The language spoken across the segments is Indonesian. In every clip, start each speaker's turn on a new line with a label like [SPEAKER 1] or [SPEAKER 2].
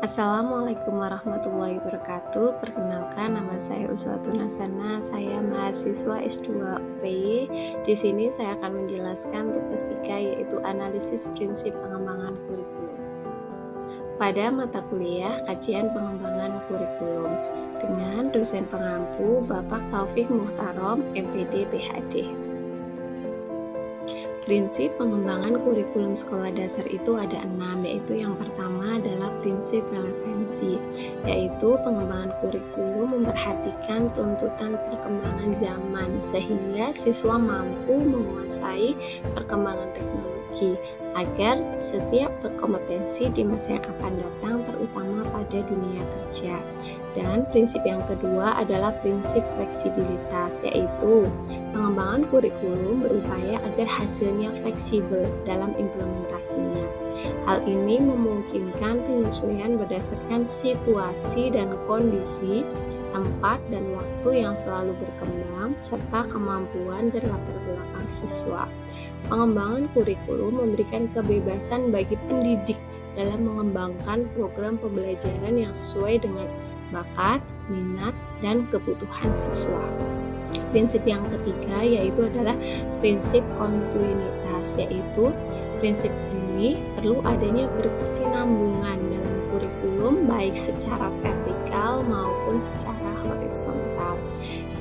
[SPEAKER 1] Assalamualaikum warahmatullahi wabarakatuh. Perkenalkan, nama saya Uswatun Hasanah. Saya mahasiswa S2 UPY. Di sini saya akan menjelaskan tugas 3, yaitu analisis prinsip pengembangan kurikulum. Pada mata kuliah kajian pengembangan kurikulum dengan dosen pengampu Bapak Taufik Muhtarom, MPD PhD. Prinsip pengembangan kurikulum sekolah dasar itu ada 6, yaitu yang pertama adalah prinsip relevansi, yaitu pengembangan kurikulum memperhatikan tuntutan perkembangan zaman sehingga siswa mampu menguasai perkembangan teknologi agar setiap berkompetensi di masa yang akan datang, terutama pada dunia kerja. Dan prinsip yang kedua adalah prinsip fleksibilitas, yaitu pengembangan kurikulum berupaya agar hasilnya fleksibel dalam implementasinya. Hal ini memungkinkan penyesuaian berdasarkan situasi dan kondisi, tempat dan waktu yang selalu berkembang, serta kemampuan dan latar belakang siswa. Pengembangan kurikulum memberikan kebebasan bagi pendidik dalam mengembangkan program pembelajaran yang sesuai dengan bakat, minat, dan kebutuhan siswa. Prinsip yang ketiga yaitu adalah prinsip kontinuitas, yaitu prinsip ini perlu adanya berkesinambungan dalam kurikulum baik secara vertikal maupun secara horizontal.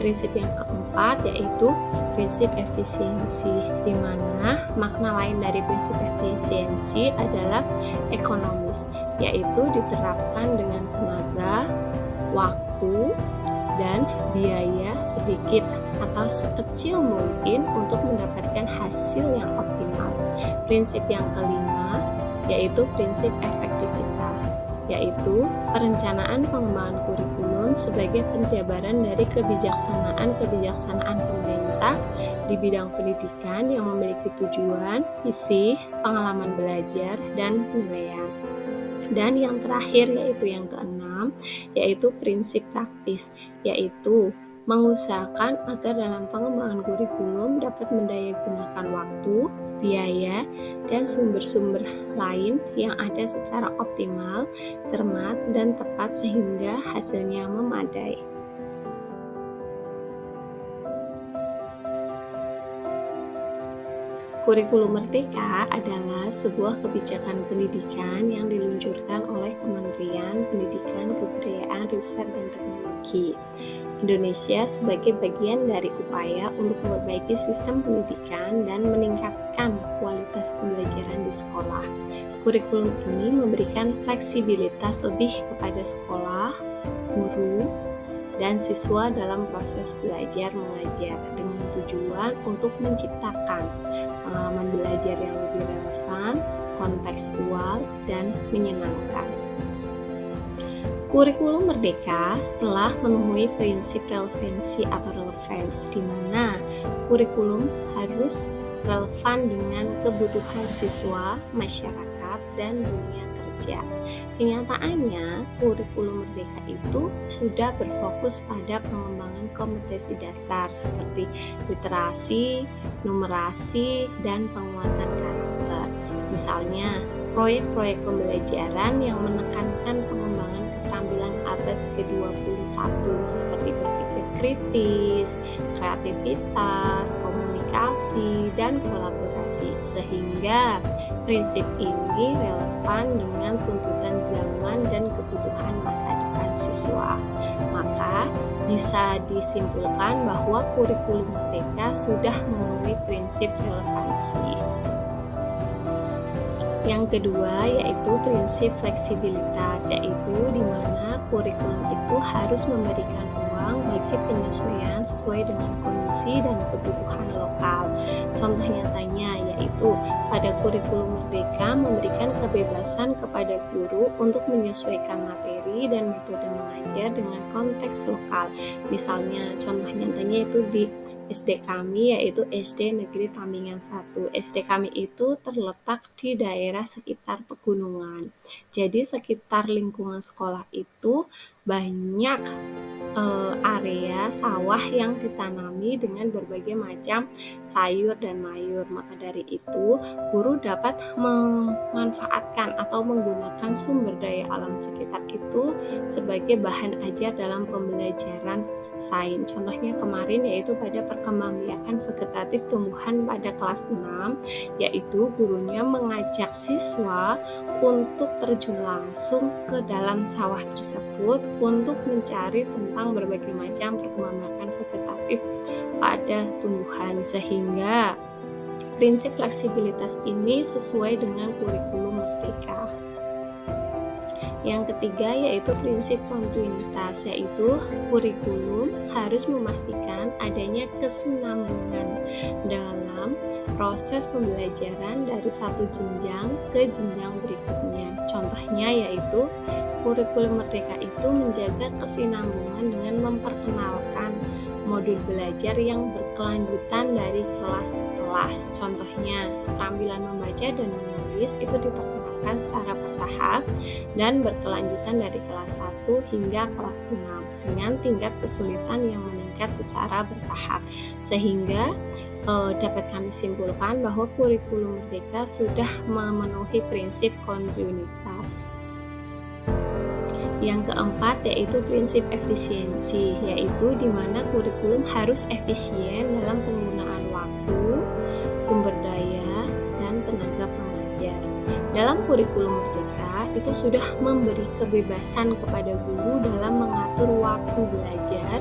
[SPEAKER 1] Prinsip yang keempat yaitu prinsip efisiensi, di mana makna lain dari prinsip efisiensi adalah ekonomis, yaitu diterapkan dengan tenaga, waktu, dan biaya sedikit atau sekecil mungkin untuk mendapatkan hasil yang optimal. Prinsip yang kelima yaitu prinsip efektivitas, yaitu perencanaan pengembangan kurikulum sebagai penjabaran dari kebijaksanaan pemerintah di bidang pendidikan yang memiliki tujuan, visi, pengalaman belajar, dan penilaian. Dan yang terakhir yaitu yang keenam, yaitu prinsip praktis, yaitu mengusahakan agar dalam pengembangan kurikulum dapat mendayagunakan waktu, biaya, dan sumber-sumber lain yang ada secara optimal, cermat, dan tepat sehingga hasilnya memadai. Kurikulum Merdeka adalah sebuah kebijakan pendidikan yang diluncurkan oleh Kementerian Pendidikan, Kebudayaan, Riset, dan Teknologi Indonesia sebagai bagian dari upaya untuk memperbaiki sistem pendidikan dan meningkatkan kualitas pembelajaran di sekolah. Kurikulum ini memberikan fleksibilitas lebih kepada sekolah, guru, dan siswa dalam proses belajar mengajar dengan tujuan untuk menciptakan pengalaman belajar yang lebih relevan, kontekstual, dan menyenangkan. Kurikulum Merdeka telah memenuhi prinsip relevansi atau relevance, di mana kurikulum harus relevan dengan kebutuhan siswa, masyarakat, dan dunia kerja. Kenyataannya, kurikulum Merdeka itu sudah berfokus pada pengembangan kompetensi dasar seperti literasi, numerasi, dan penguatan karakter. Misalnya, proyek-proyek pembelajaran yang menekankan pengembangan keterampilan abad ke-21 seperti berpikir kritis, kreativitas, komunikasi, dan kolaborasi, sehingga prinsip ini relevan dengan tuntutan zaman dan kebutuhan masa depan siswa. Maka bisa disimpulkan bahwa kurikulum Merdeka sudah memenuhi prinsip relevansi. Yang kedua yaitu prinsip fleksibilitas, yaitu di mana kurikulum itu harus memberikan ruang bagi penyesuaian sesuai dengan kondisi dan kebutuhan lokal. Contoh nyatanya yaitu pada kurikulum Merdeka memberikan kebebasan kepada guru untuk menyesuaikan materi dan metode mengajar dengan konteks lokal. Misalnya contoh nyatanya itu di SD kami yaitu SD Negeri Tambingan 1. SD kami itu terletak di daerah sekitar pegunungan. Jadi sekitar lingkungan sekolah itu banyak area sawah yang ditanami dengan berbagai macam sayur dan mayur. Maka dari itu, guru dapat memanfaatkan atau menggunakan sumber daya alam sekitar itu sebagai bahan ajar dalam pembelajaran sains. Contohnya kemarin yaitu pada perkembangbiakan vegetatif tumbuhan pada kelas 6, yaitu gurunya mengajak siswa untuk terjun langsung ke dalam sawah tersebut untuk mencari tentang berbagai macam perkembangan vegetatif pada tumbuhan, sehingga prinsip fleksibilitas ini sesuai dengan kurikulum Merdeka. Yang ketiga yaitu prinsip kontinuitas, yaitu kurikulum harus memastikan adanya kesinambungan dalam proses pembelajaran dari satu jenjang ke jenjang berikutnya. Contohnya yaitu kurikulum Merdeka itu menjaga kesinambungan dengan memperkenalkan modul belajar yang berkelanjutan dari kelas ke kelas. Contohnya, keterampilan membaca dan menulis itu diperkenalkan secara bertahap dan berkelanjutan dari kelas 1 hingga kelas 6 dengan tingkat kesulitan yang meningkat secara bertahap, sehingga dapat kami simpulkan bahwa kurikulum Merdeka sudah memenuhi prinsip kontinuitas. Yang keempat yaitu prinsip efisiensi, yaitu di mana kurikulum harus efisien dalam penggunaan waktu, sumber daya, dan tenaga pengajar. Dalam kurikulum Merdeka itu sudah memberi kebebasan kepada guru dalam mengatur waktu belajar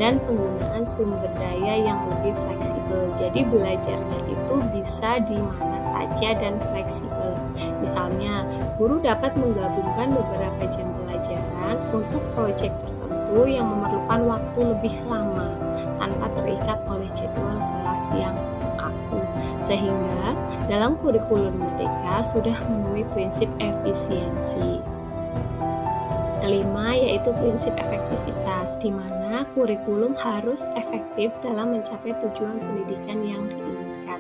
[SPEAKER 1] dan penggunaan sumber daya yang lebih fleksibel. Jadi belajarnya itu bisa di mana saja dan fleksibel. Misalnya, guru dapat menggabungkan beberapa jam pelajaran untuk proyek tertentu yang memerlukan waktu lebih lama tanpa terikat oleh jadwal kelas yang kaku, sehingga dalam kurikulum Merdeka sudah memenuhi prinsip efisiensi. Kelima yaitu prinsip efektivitas, di mana kurikulum harus efektif dalam mencapai tujuan pendidikan yang diinginkan.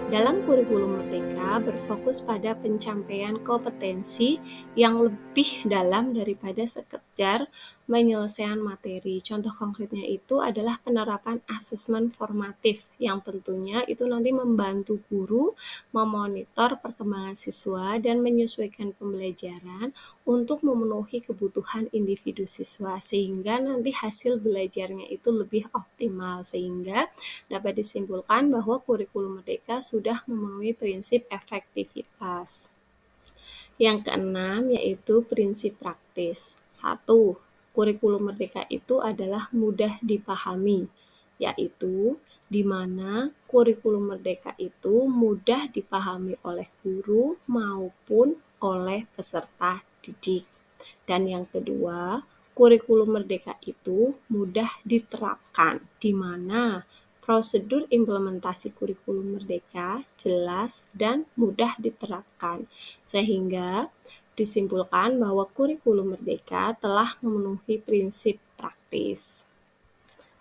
[SPEAKER 1] Dalam kurikulum Merdeka berfokus pada pencapaian kompetensi yang lebih dalam daripada sekedar penyelesaian materi. Contoh konkretnya itu adalah penerapan asesmen formatif yang tentunya itu nanti membantu guru memonitor perkembangan siswa dan menyesuaikan pembelajaran untuk memenuhi kebutuhan individu siswa, sehingga nanti hasil belajarnya itu lebih optimal, sehingga dapat disimpulkan bahwa kurikulum Merdeka sudah memenuhi prinsip efektivitas. Yang keenam yaitu prinsip praktis. 1. Kurikulum Merdeka itu adalah mudah dipahami, yaitu di mana kurikulum Merdeka itu mudah dipahami oleh guru maupun oleh peserta didik. Dan yang kedua, kurikulum Merdeka itu mudah diterapkan, di mana prosedur implementasi kurikulum Merdeka jelas dan mudah diterapkan, sehingga disimpulkan bahwa kurikulum Merdeka telah memenuhi prinsip praktis.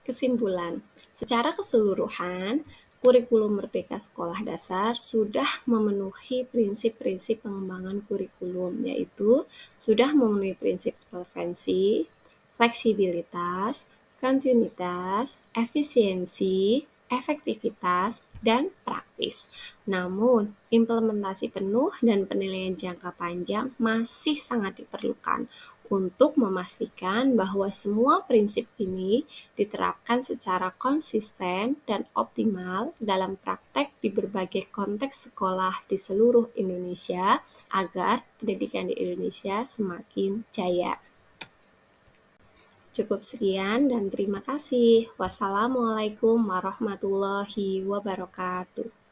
[SPEAKER 1] Kesimpulan, secara keseluruhan, kurikulum Merdeka Sekolah Dasar sudah memenuhi prinsip-prinsip pengembangan kurikulum, yaitu sudah memenuhi prinsip relevansi, fleksibilitas, kontinuitas, efisiensi, efektivitas, dan praktis. Namun, implementasi penuh dan penilaian jangka panjang masih sangat diperlukan untuk memastikan bahwa semua prinsip ini diterapkan secara konsisten dan optimal dalam praktek di berbagai konteks sekolah di seluruh Indonesia agar pendidikan di Indonesia semakin jaya. Cukup sekian dan terima kasih. Wassalamualaikum warahmatullahi wabarakatuh.